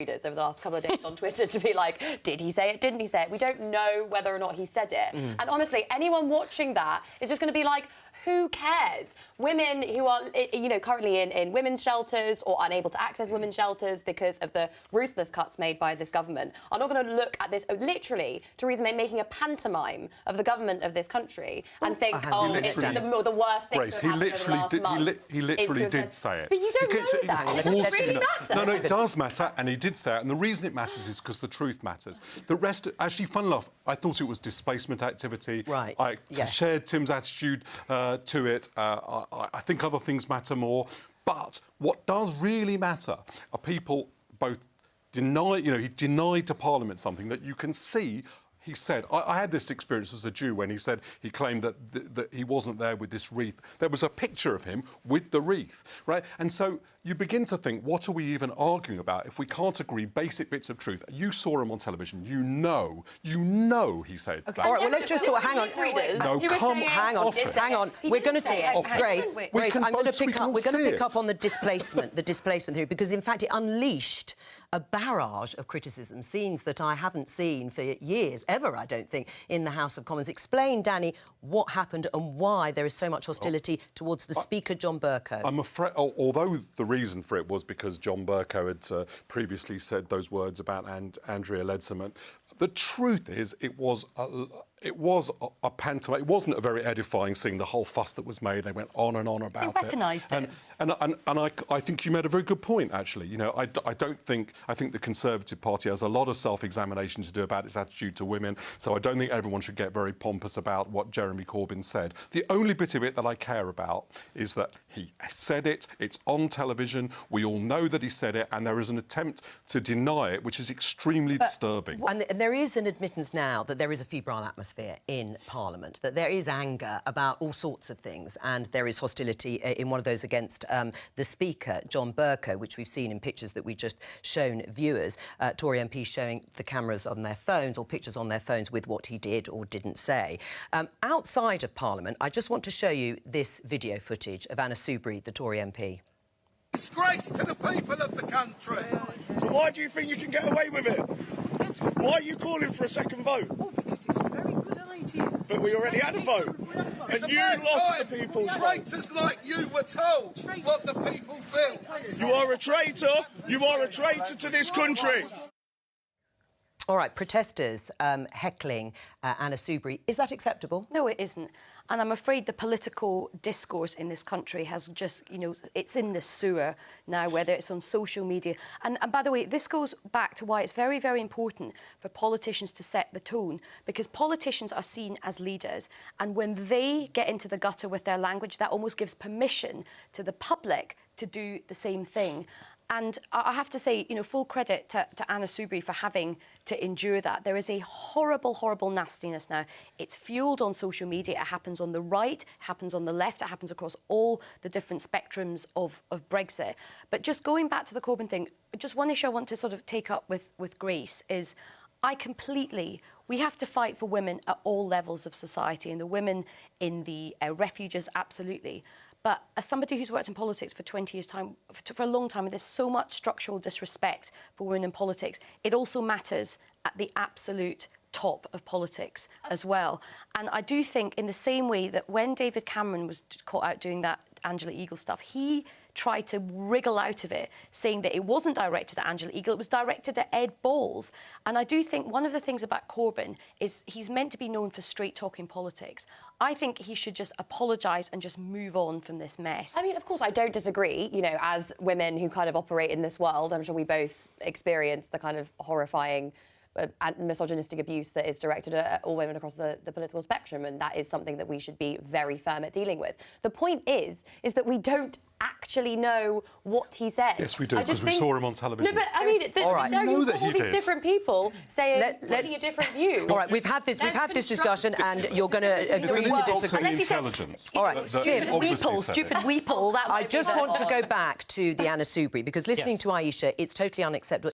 readers over the last couple of days on Twitter to be like, did he say it, didn't he say it? We don't know whether or not he said it. And honestly, anyone watching that is just going to be like, who cares? Women who are, you know, currently in women's shelters or unable to access women's shelters because of the ruthless cuts made by this government are not going to look at this. Literally, Theresa May making a pantomime of the government of this country and think, oh, it's the worst thing Grace, to have happened in the last month. He literally did say it. But you don't know that. It doesn't really matter. No, it does matter, and he did say it. And the reason it matters is because the truth matters. The rest, actually, fun enough, I thought it was displacement activity. Right. I shared Tim's attitude to it. I think other things matter more. But what does really matter are people both deny, you know, he denied to Parliament something that you can see. He said, I had this experience as a Jew when he said he claimed that he wasn't there with this wreath. There was a picture of him with the wreath, right? And so you begin to think, what are we even arguing about if we can't agree basic bits of truth? You saw him on television. You know he said that. All right, well, let's just talk. Hang on. No, come hang on. We're going to Grace. I'm going to pick up. We're going to pick up on the displacement theory, because in fact it unleashed a barrage of criticism, scenes that I haven't seen for years, ever, I don't think, in the House of Commons. Explain, Danny, what happened and why there is so much hostility towards the Speaker, John Bercow. I'm afraid, although the reason for it was because John Bercow had previously said those words about Andrea Leadsom, the truth is it was a pantomime. It wasn't a very edifying scene, the whole fuss that was made. They went on and on about it. Recognised it. And I think you made a very good point, actually. You know, I think the Conservative Party has a lot of self-examination to do about its attitude to women, so I don't think everyone should get very pompous about what Jeremy Corbyn said. The only bit of it that I care about is that he said it, it's on television, we all know that he said it, and there is an attempt to deny it, which is extremely disturbing. And there is an admittance now that there is a febrile atmosphere in Parliament, that there is anger about all sorts of things, and there is hostility in one of those against the Speaker, John Bercow, which we've seen in pictures that we've just shown viewers, Tory MPs showing the cameras on their phones or pictures on their phones with what he did or didn't say. Outside of Parliament, I just want to show you this video footage of Anna Soubry, the Tory MP. Disgrace to the people of the country. So why do you think you can get away with it? Why are you calling for a second vote? Oh, because it's a very good idea. But we already had a vote. And you lost the people's vote. Traitors like you were told what the people feel. You are a traitor. You are a traitor to this country. All right, protesters heckling Anna Soubry. Is that acceptable? No, it isn't. And I'm afraid the political discourse in this country has just, you know, it's in the sewer now, whether it's on social media. And by the way, this goes back to why it's very, very important for politicians to set the tone, because politicians are seen as leaders. And when they get into the gutter with their language, that almost gives permission to the public to do the same thing. And I have to say, you know, full credit to Anna Soubry for having to endure that. There is a horrible, horrible nastiness now. It's fuelled on social media. It happens on the right, it happens on the left, it happens across all the different spectrums of Brexit. But just going back to the Corbyn thing, just one issue I want to sort of take up with Grace is we have to fight for women at all levels of society, and the women in the refuges, absolutely. But as somebody who's worked in politics for 20 years' time, for a long time, and there's so much structural disrespect for women in politics, it also matters at the absolute top of politics as well. And I do think in the same way that when David Cameron was caught out doing that Angela Eagle stuff, he tried to wriggle out of it, saying that it wasn't directed at Angela Eagle, it was directed at Ed Balls. And I do think one of the things about Corbyn is he's meant to be known for straight-talking politics. I think he should just apologise and just move on from this mess. I mean, of course, I don't disagree. You know, as women who kind of operate in this world, I'm sure we both experience the kind of horrifying misogynistic abuse that is directed at all women across the political spectrum, and that is something that we should be very firm at dealing with. The point is that we don't actually know what he said. Yes, we do, because we saw him on television. No, but I mean, all right. all these different people saying taking a different view. All right, we've had this discussion, and you're going to agree to disagree. Intelligence. All right, stupid weeple. I just want to go back to the Anna Soubry, because listening to Aisha, it's totally unacceptable.